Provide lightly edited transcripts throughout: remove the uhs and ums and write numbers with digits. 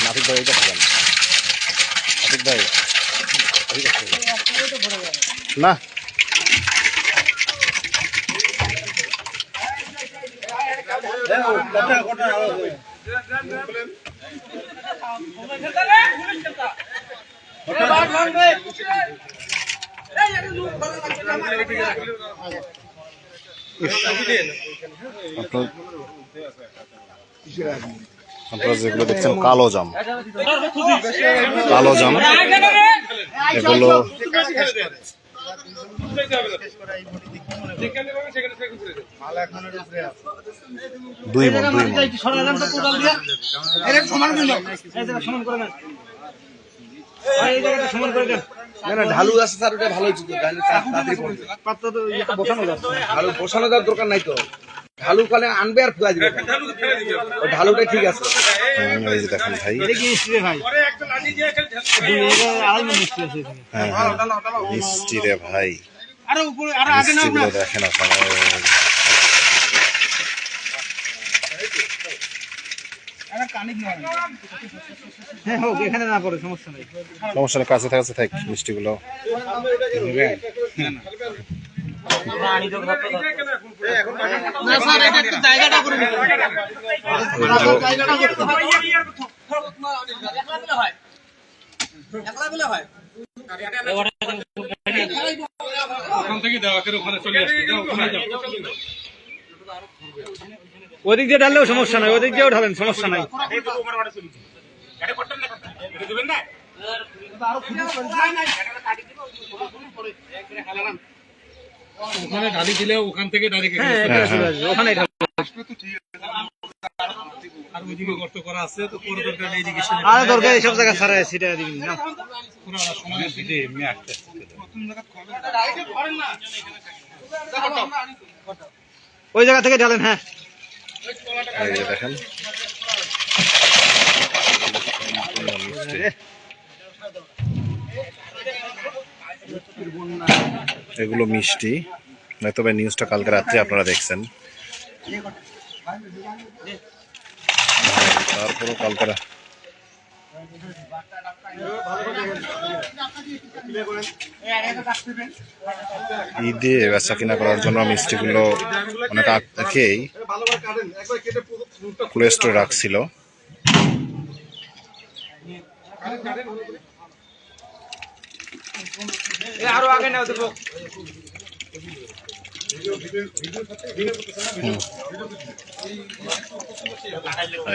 নাফিক ভাই এটা খাবেন নাফিক ভাই না আপনারা যেগুলো দেখছেন কালো জাম এগুলো 2 মণ ঢালু আছে স্যার, ওটা ভালো ঢালু বসানো যাওয়ার দরকার নাই তো, ঢালু কালে আনবে আর ফেলা দিবে, ঢালুটাই ঠিক আছে। এই যে দেখেন ভাই মিষ্টি রে ভাই, মিষ্টিগুলো দেখেন আপনারা। এখানে না পড়ে সমস্যা নেই, সমস্যা নেই, কাছে কাছে থাক মিষ্টিগুলো। ওদিক দিয়ে ঢাললেও সমস্যা নাই, ওদিক দিয়েও ঢালেন সমস্যা নাই। ওখানে ঢালি দিলে ওখান থেকে ডাইরেক্ট ওখানে গর্ত করা আছে তো, দরকার এইসব জায়গা ছাড়া সেটা দিবি না। ওই জায়গা থেকে ঢালেন। হ্যাঁ দেখেন এগুলো মিষ্টি, তবে নিউজটা কালকে রাত্রে আপনারা দেখছেন, তারপরও কালকে ঈদে বেচা কিনা করার জন্য মিষ্টিগুলো অনেক আগ থেকেই কোল্ড স্টোরে রাখছিল। আরো আগে নাও দেবো।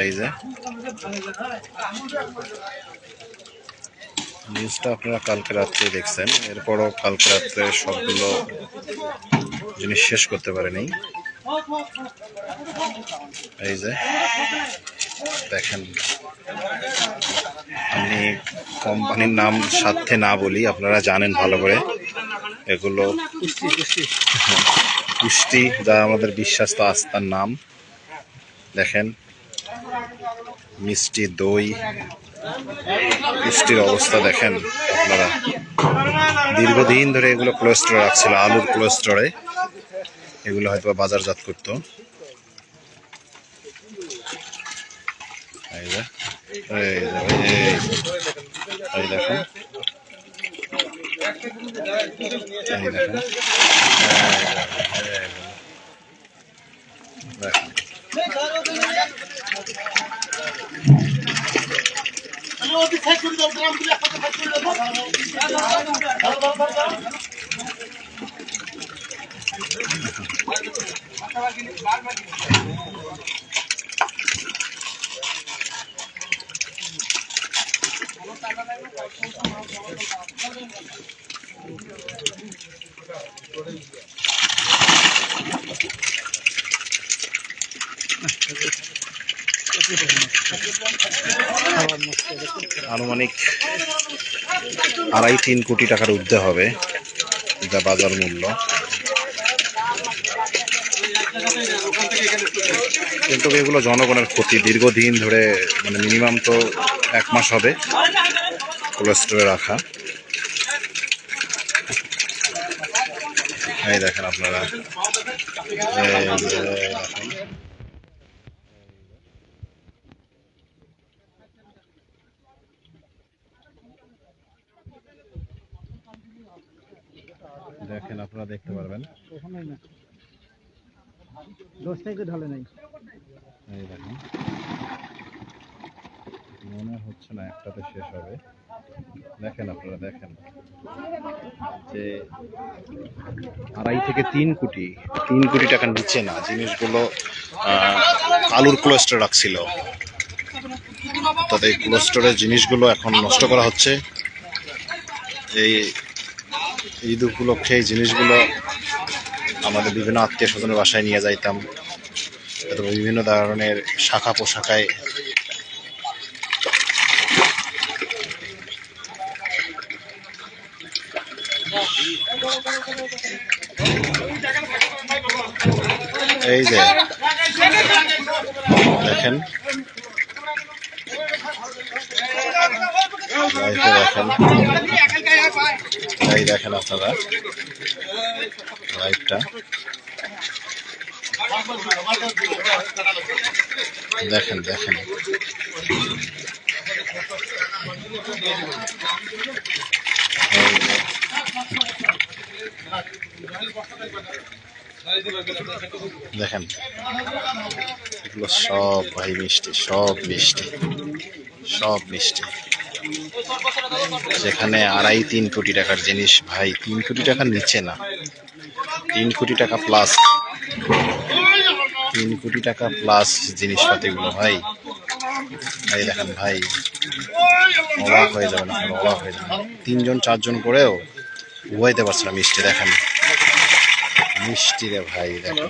এই যে নিউজটা আপনারা কালকে রাত্রে দেখছেন, এরপরও কালকে রাত্রে সবগুলো জিনিস শেষ করতে পারেনি। এই যে দেখেন, আমি কোম্পানির নাম সাথে না বলি, আপনারা জানেন ভালো করে, এগুলো পুষ্টি, যা আমাদের বিশ্বাস্ত আস্থার নাম। দেখেন মিষ্টি দই, পুষ্টির অবস্থা দেখেন আপনারা। দীর্ঘদিন ধরে এগুলো কোল্ড স্টোরে রাখছিল, আলুর কোল্ড স্টোরে, এগুলো হয়তো বাজারজাত করতো। এই যে এই দেখেন, এই দেখেন আনুমানিক 2.5-3 কোটি টাকার ঊর্ধ্বে হবে যা বাজার মূল্য। কিন্তু এগুলো জনগণের ক্ষতি, দীর্ঘদিন ধরে, মানে মিনিমাম তো 1 মাস হবে কোল্ড স্টোরে রাখা। এই দেখেন আপনারা, এই যে দেখেন আপনারা দেখতে পারবেন, এই দেখেন মনে হচ্ছে না একটাতে শেষ হবে। দেখেন আপনারা, দেখেন যে 2.5 থেকে 3 কোটি টাকার নিচে না জিনিসগুলো আলুর কোল্ড স্টোরে রাখছিল, তাতে কোল্ড স্টোরের জিনিসগুলো এখন নষ্ট করা হচ্ছে। এই ঈদ উপলক্ষে এই জিনিসগুলো আমাদের বিভিন্ন আত্মীয় স্বজনের বাসায় নিয়ে যাইতাম, অথবা বিভিন্ন ধরনের শাখা পোশাকায় এই যে দেখেন, এই দেখেন আপনারা লাইভটা দেখেন, দেখেন দেখেন, এগুলো সব ভাই মিষ্টি, সব মিষ্টি, সব মিষ্টি। যেখানে 2.5-3 কোটি টাকার জিনিস ভাই, 3 কোটি টাকার নিচে না, 3 কোটি টাকা প্লাস, 3 কোটি টাকা প্লাস জিনিসপাতিগুলো ভাই। এই দেখেন ভাই, অবাক হয়ে যাবেন আপনারা, অবাক হয়ে যাবেন। 3-4 জন করেও বুঝাইতে পারছে না মিষ্টি। দেখেন মিষ্টি রে ভাই, দেখেন,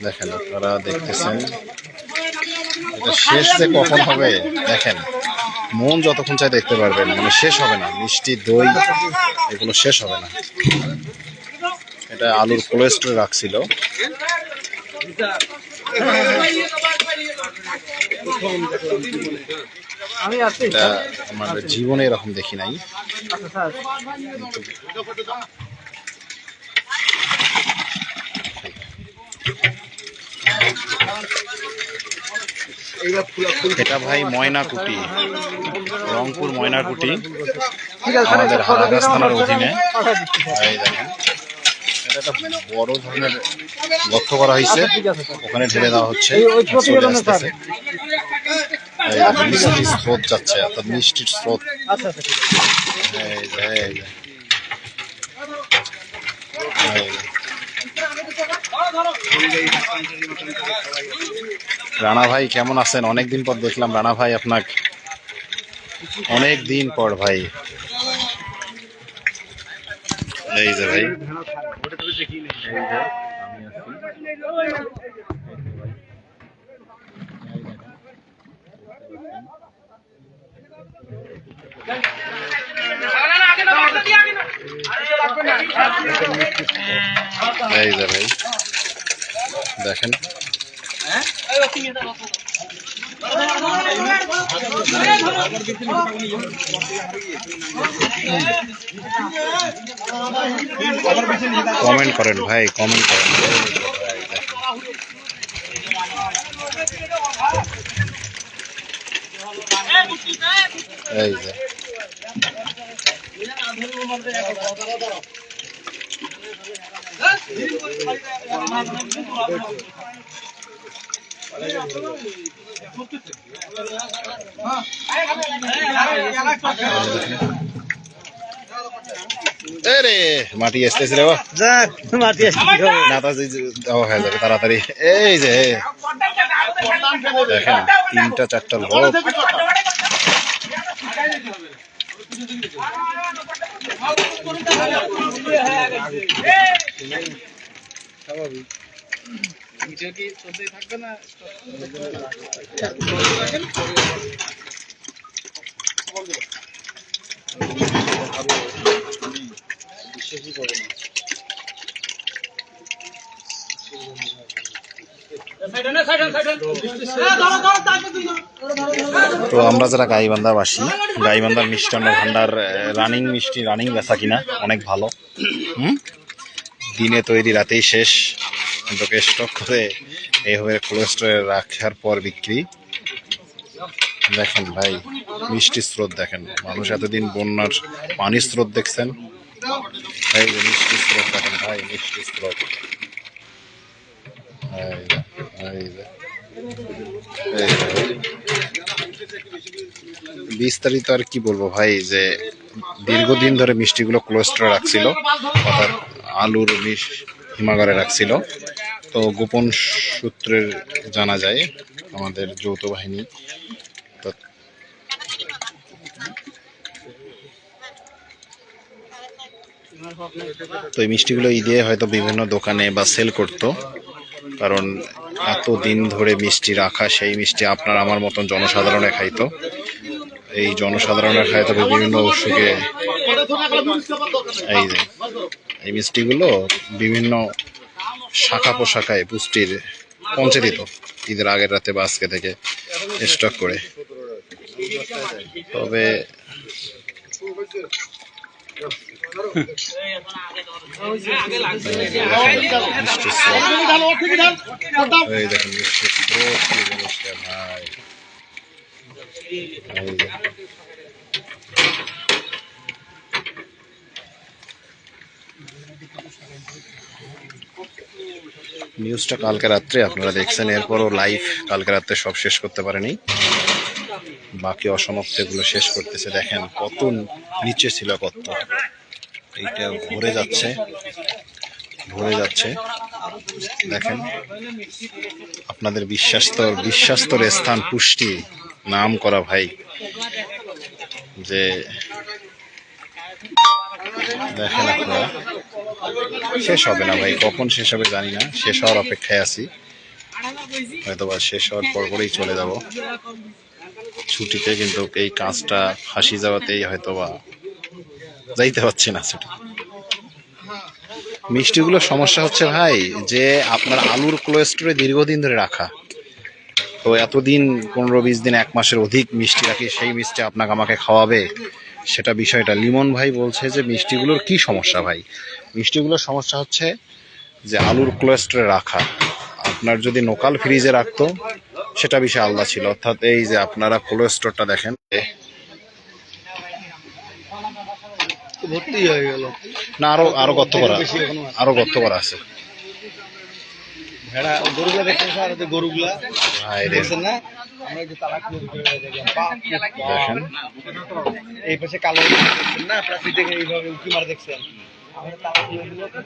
দেখেন আপনারা দেখতেছেন, এটা শেষ যে কখন হবে দেখেন, মন যতক্ষণ চাই দেখতে পারবেন, মানে শেষ হবে না। মিষ্টি, দই এগুলো শেষ হবে না। এটা আলুর কোল্ড স্টোরে রাখছিল, এটা আমার জীবনে এরকম দেখি নাই। এটা ভাই ময়নাকুটি, রংপুর ময়নাকুটি, আমাদের হারাগাছ থানার অধীনে। এই দেখেন, এটা একটা বড় ধরনের গর্ত করা হয়েছে, ওখানে ঢেলে দেওয়া হচ্ছে, চলে আসতেছে। মিষ্টির স্রোত যাচ্ছে, অর্থাৎ মিষ্টির স্রোত। রানা ভাই কেমন আছেন? অনেকদিন পর দেখলাম রানা ভাই আপনাকে, অনেক দিন পর ভাই। এই যে ভাই, এই যে ভাই দেখেন, কমেন্ট করেন ভাই, কমেন্ট করেন। এই যে রে মাটি আসতেছে রে, না তো দেওয়া হয়ে যাবে তাড়াতাড়ি। এই যে দেখেন 3-4টা লোক, থাকবে না। তো আমরা যারা গাইবান্ধাবাসী, গাইবান্ধার মিষ্টান্ন ভান্ডার রানিং মিষ্টি, রানিং বেচা কিনা অনেক ভালো। দিনে তৈরি রাতেই শেষ, কিন্তু স্টক করে এইভাবে কোল্ড স্টোরে রাখার পর বিক্রি। দেখেন ভাই মিষ্টি স্রোত, দেখেন মানুষ এতদিন বন্যার পানির স্রোত দেখছেন, এই যে মিষ্টি স্রোত দেখেন ভাই, মিষ্টি স্রোত। বিস্তারিত আর কি বলবো ভাই, যে দীর্ঘদিন ধরে মিষ্টিগুলো কোল্ড স্টোরে রাখছিল, অর্থাৎ আলুর হিমাগারে রাখছিল। তো গোপন সূত্রের জানা যায় আমাদের যৌথ বাহিনী তো এই মিষ্টিগুলো ঈদে হয়তো বিভিন্ন দোকানে বা সেল করতো, কারণ এত দিন ধরে মিষ্টি রাখা, সেই মিষ্টি আপনার আমার মতন জনসাধারণে খাইতো। এই জনসাধারণের খাইতো বিভিন্ন অসুখে। এই যে এই মিষ্টিগুলো বিভিন্ন শাখা পোশাখায় পুষ্টির পৌঁছে দিত ঈদের আগের রাতে বা আজকে থেকে স্টক করে। তবে এই দেখেন মিষ্টি স্রোত কি জিনিসটা ভাই। নিউজটা কালকে রাত্রে আপনারা দেখছেন, এরপরও লাইভ কালকে রাত্রে সব শেষ করতে পারেনি, বাকি অসমাপ্ত এগুলো শেষ করতেছে। দেখেন কত নিচে ছিল, কত এইটা ভরে যাচ্ছে, ভরে যাচ্ছে। দেখেন আপনাদের বিশ্বাস্তর স্থান পুষ্টি নাম করা ভাই, যে দেখেন আপনারা শেষ হবে না ভাই, কখন শেষ হবে জানি না, শেষ হওয়ার অপেক্ষায় আছি, হয়তোবা শেষ হওয়ার পর পরেই চলে যাব ছুটিতে, কিন্তু এই কাজটা ফাঁসি যাওয়াতেই হয়তোবা যাইতে পারছি না ছুটি। মিষ্টিগুলোর সমস্যা হচ্ছে ভাই যে আপনার আলুর কোল্ড স্টোরে দীর্ঘদিন ধরে রাখা, তো এতদিন 15-20 দিন 1 মাসের অধিক মিষ্টি রাখি, সেই মিষ্টি আপনাকে আমাকে খাওয়াবে, সেটা বিষয়টা। লিমন ভাই বলছে যে মিষ্টিগুলোর কি সমস্যা ভাই, মিষ্টিগুলোর সমস্যা হচ্ছে যে আলুর কোল্ড স্টোরে রাখা। আপনার যদি লোকাল ফ্রিজে রাখতো সেটা বিষয় আলাদা ছিল, অর্থাৎ এই যে আপনারা কোল্ড স্টোরটা দেখেন ভর্তি হয়ে গেল না, আরো গর্ত করা, আরো গর্ত করা আছে। ভেড়া গরুগুলা দেখছেন স্যার, যে গরুগুলা দেখছেন না, আমরা যে তালাক দেখেন এই পাশে কালো দেখছেন না, প্রাচীর থেকে এইভাবে উঁকি মারে দেখছেন, আমরা তালাক ছিল তো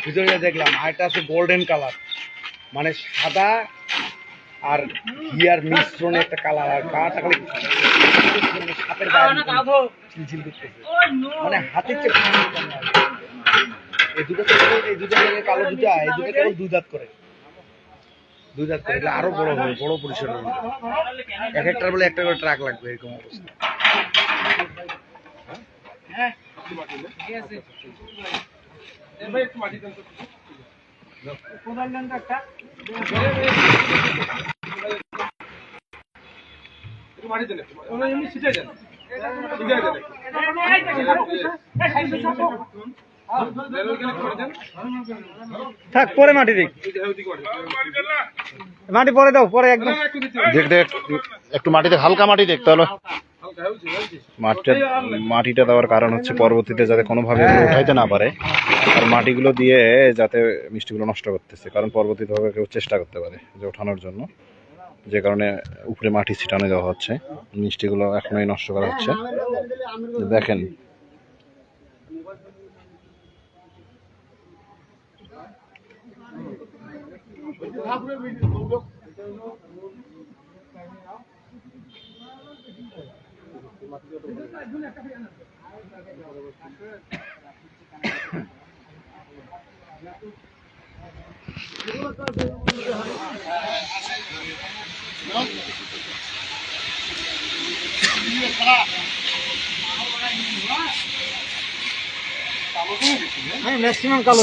ভিতরে দেখলাম। আর এটা আছে গোল্ডেন কালার, মানে সাদা আর ঘিয়ার মিশ্রণে একটা কালার, আর কালারটা খালি হাতের গায়ে চিলচিল করতেছে, মানে হাতের চেয়ে এই দুটো কালো দুটা, এই দুটো কেবল 2 দাঁত করে, 2 দাঁত করে, এগুলো আরো বড় হবে, বড় পরিসর হবে, এক একটার বলে একটা করে ট্রাক লাগবে, এরকম অবস্থা। থাক পরে মাটি দিক, মাটি পরে দাও, পরে একদম দেখ একটু মাটিতে হালকা মাটি দেখতে হলো। মাটিটা দেওয়ার কারণ হচ্ছে পরবর্তীতে যাতে কোনোভাবে উঠাইতে না পারে, আর মাটিগুলো দিয়ে যাতে মিষ্টিগুলো নষ্ট করতেছে, কারণ পরবর্তীতে কেউ চেষ্টা করতে পারে যে ওঠানোর জন্য, যে কারণে উপরে মাটি ছিটানো দেওয়া হচ্ছে, মিষ্টিগুলো এখনই নষ্ট করা হচ্ছে। দেখেন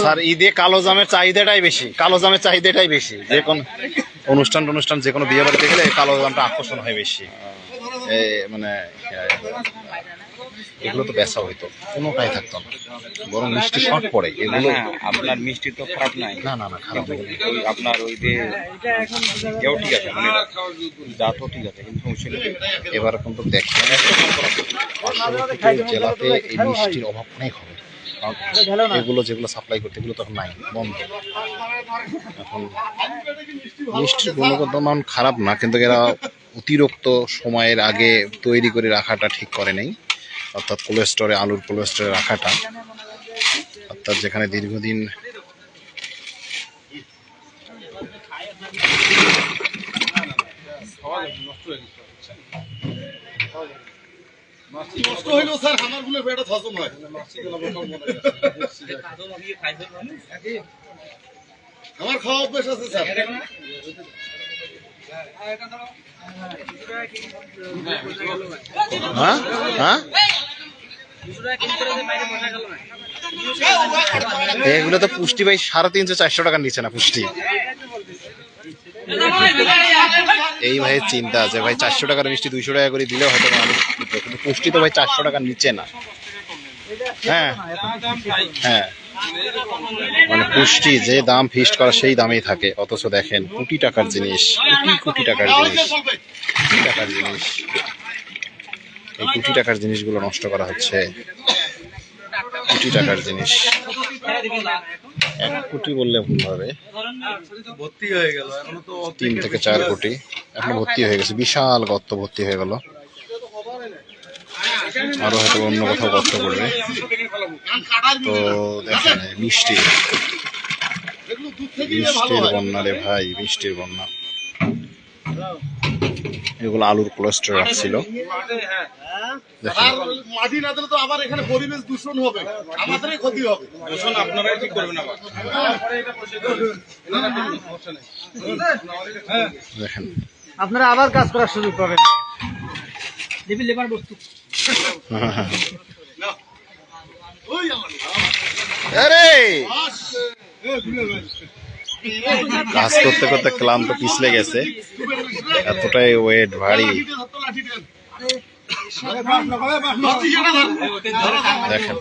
স্যার ঈদে কালো জামের চাহিদাটাই বেশি, যে কোন অনুষ্ঠান যে কোনো বিয়ে বাড়িতে গেলে কালো জামটা আকর্ষণ হয় বেশি, মানে এগুলো তো বেচা হইতো, কোনোটাই থাকতো না, বরং মিষ্টি শর্ট পড়ে এগুলো। আপনার মিষ্টি তো খারাপ নাই, না না না, খারাপ না। আপনার ওই যে এও ঠিক আছে, মানে জাতও ঠিক আছে, কিন্তু সমস্যা নেই। এবার কিন্তু দেখেন পার্শ্ববর্তী জেলাতে এই মিষ্টির অভাব অনেক হবে, কারণ এগুলো যেগুলো সাপ্লাই করতে এগুলো তখন নাই, বন্ধ। এখন মিষ্টির গুণগত মান খারাপ না, কিন্তু এরা অতিরিক্ত সময়ের আগে তৈরি করে রাখাটা ঠিক করে নেই, অর্থাৎ কোল্ড স্টোরে, আলুর কোল্ড স্টোরে রাখাটা, অর্থাৎ যেখানে দীর্ঘদিন কষ্ট হইলো স্যার, আমার গুলো পেটে হজম হয়। আমার খাওয়া অভ্যেস আছে স্যার। হ্যাঁ হ্যাঁ এগুলো তো পুষ্টি ভাই 350-400 টাকার নিচে না পুষ্টি। এই ভাই চিন্তা আছে ভাই, 400 টাকার মিষ্টি 200 টাকা করে দিলেও হয়তো মানুষ কিনবে, কিন্তু পুষ্টি তো ভাই 400 টাকার নিচে না। হ্যাঁ হ্যাঁ, মানে পুষ্টি যে দাম ফিক্সড করা সেই দামেই থাকে, অথচ দেখেন কোটি টাকার জিনিস, কোটি টাকার জিনিস, কোটি টাকার জিনিস, এই কোটি টাকার জিনিসগুলো নষ্ট করা হচ্ছে। কোটি টাকার জিনিস, 1 কোটি বললে ভুল হবে, ভর্তি হয়ে গেল, এখনো তো 3 থেকে 4 কোটি এখন ভর্তি হয়ে গেছে, বিশাল গর্ত ভর্তি হয়ে গেল, আরো হয়তো অন্য কোথাও গর্ত করবে। তো দেখেন মিষ্টি, মিষ্টির বন্যা রে ভাই, মিষ্টির বন্যা। এগুলো আলুর কোলেস্ট্রল রাখছিল, আর মাটি না দিলে তো আবার এখানে পরিবেশ দূষণ হবে, আমাদেরই ক্ষতি হবে। দূষণ আপনারাই ঠিক করবেন আবার। দেখেন আপনারা আবার কাজ করার সুযোগ পাবেন। লেবার বস্তু আরে কাজ করতে করতে ক্লান্ত পিছলে গেছে, এতটাই ওয়েট ভারী। দেখেন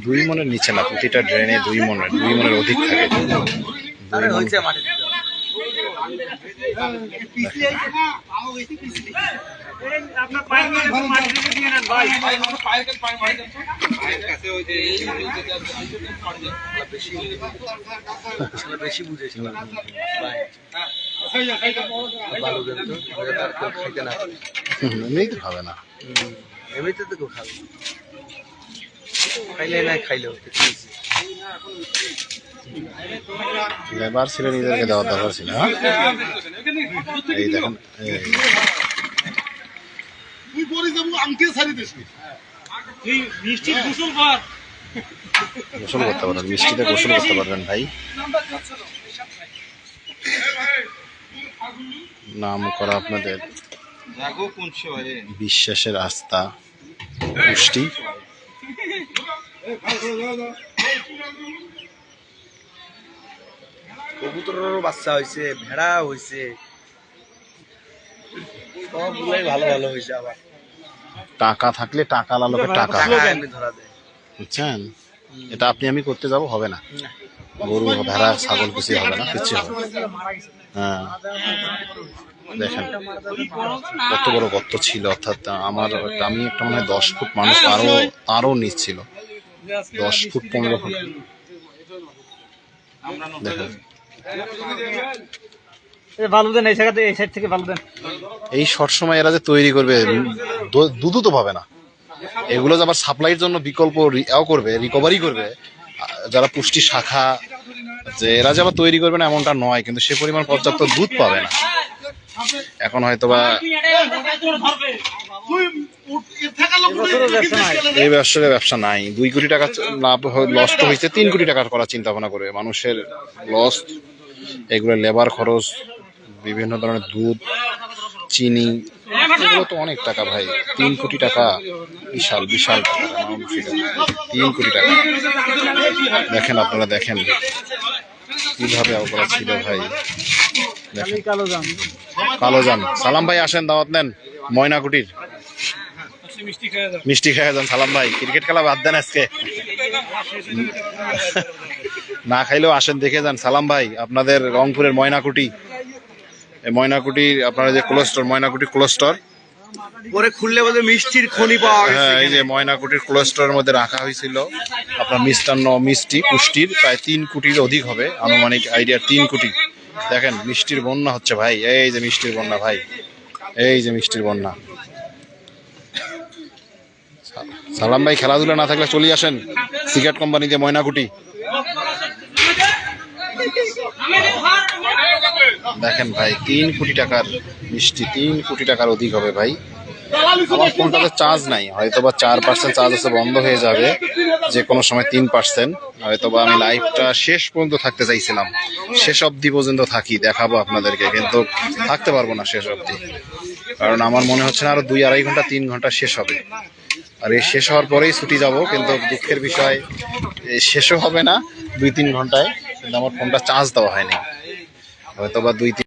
2 মনের নিচে না, প্রতিটা ড্রেনে 2 মনের অধিক থাকে। 2 মন। বেশি বুঝেছিল এমনিতে খাবে না, এমনিতে তো খাবে, খাইলে না খাইলেও লেবার ছিল, নিজেদেরকে দেওয়ার দরকার ছিল। হ্যাঁ এই দেখেন, তুই পরে যাবো আমকে ছাড়ি দিস। গোসল করতে পারবেন, মিষ্টিতে গোসল করতে পারবেন ভাই। নাম করা আপনাদের বিশ্বাসের আস্থা পুষ্টি। কবুতরেরও বাচ্চা হয়েছে, ভেড়া হয়েছে, সবগুলাই ভালো ভালো হয়েছে। আবার টাকা থাকলে টাকা লালোকে টাকা, ধরা দেয়, বুঝছেন? এটা আপনি আমি করতে যাব হবে না, গরু ভেড়া ছাগল কিছুই হবে না, কিচ্ছু হবে না। হ্যাঁ দেখেন কত বড় গর্ত ছিল, অর্থাৎ আমি একটা মনে হয় 10 ফুট, মানুষ তারও নিচ ছিল, 10 ফুট 15 ফুট। দেখেন ভালো দেন, এই জায়গাতে এই সাইড থেকে ভালো দেন। এই শর্ট সময় এরা যে তৈরি করবে, দুধও তো পাবে না, এগুলো যে আবার সাপ্লাইয়ের জন্য বিকল্প করবে, রিকভারি করবে যারা পুষ্টি শাখা, যে এরা যে আবার তৈরি করবে না এমনটা নয়, কিন্তু সে পরিমাণ পর্যাপ্ত দুধ পাবে না। এখন হয়তো বা এই ব্যবসা নাই, 2 কোটি টাকা লাভ লস তো হয়েছে, 3 কোটি টাকার করার চিন্তা ভাবনা করবে, মানুষের লস, এগুলো লেবার খরচ, বিভিন্ন ধরনের দুধ, চিনি, এগুলো তো অনেক টাকা ভাই। 3 কোটি টাকা, বিশাল বিশাল টাকা, 3 কোটি টাকা। দেখেন আপনারা দেখেন কিভাবে অবস্থা ছিল ভাই। দেখেন কালোজান, সালাম ভাই আসেন, দাওয়াত নেন ময়নাকুটির। মিষ্টি খেয়ে যান সালাম ভাই। ক্রিকেট খেলা বাদ দেন আজকে, না খাইলেও আসেন দেখে যান। সালাম ভাই আপনাদের রংপুরের ময়নাকুটি, এই ময়নাকুটির আপনারা যে কোলেস্টোর, ময়নাকুটি কোলেস্টোর, পরে খুললে বলে মিষ্টির খনি পাওয়া গেছে। হ্যাঁ এই যে ময়নাকুটির কোলেস্টোরের মধ্যে রাখা হয়েছিল আপনার মিষ্টান্ন, মিষ্টি পুষ্টির প্রায় 3 কোটির অধিক হবে, আনুমানিক আইডিয়া 3 কোটি। দেখেন মিষ্টির বন্যা হচ্ছে ভাই, এই যে মিষ্টির বন্যা ভাই, এই যে মিষ্টির বন্যা। সালাম ভাই খেলাধুলা না থাকলে চলে আসেন সিগারেট কোম্পানিতে ময়নাকুটি। দেখেন ভাই 3 কোটি টাকার মিষ্টি, 3 কোটি টাকার অধিক হবে ভাই। আমার ফোনটাতে চার্জ নাই, হয়তোবা 4% চার্জ আছে, বন্ধ হয়ে যাবে যে কোনো সময় 3%। হয়তোবা আমি লাইভটা শেষ পর্যন্ত থাকতে চাইছিলাম, শেষ অবধি পর্যন্ত থাকি, দেখাবো আপনাদেরকে, কিন্তু থাকতে পারবো না শেষ অবধি, কারণ আমার মনে হচ্ছে না আরো 2-2.5 ঘন্টা 3 ঘন্টা শেষ হবে। আর এই শেষ হওয়ার পরেই ছুটি যাব, কিন্তু দুঃখের বিষয় শেষও হবে না 2-3 ঘন্টায়, কিন্তু আমার ফোনটা চার্জ দেওয়া হয়নি, হয়তোবা 2-3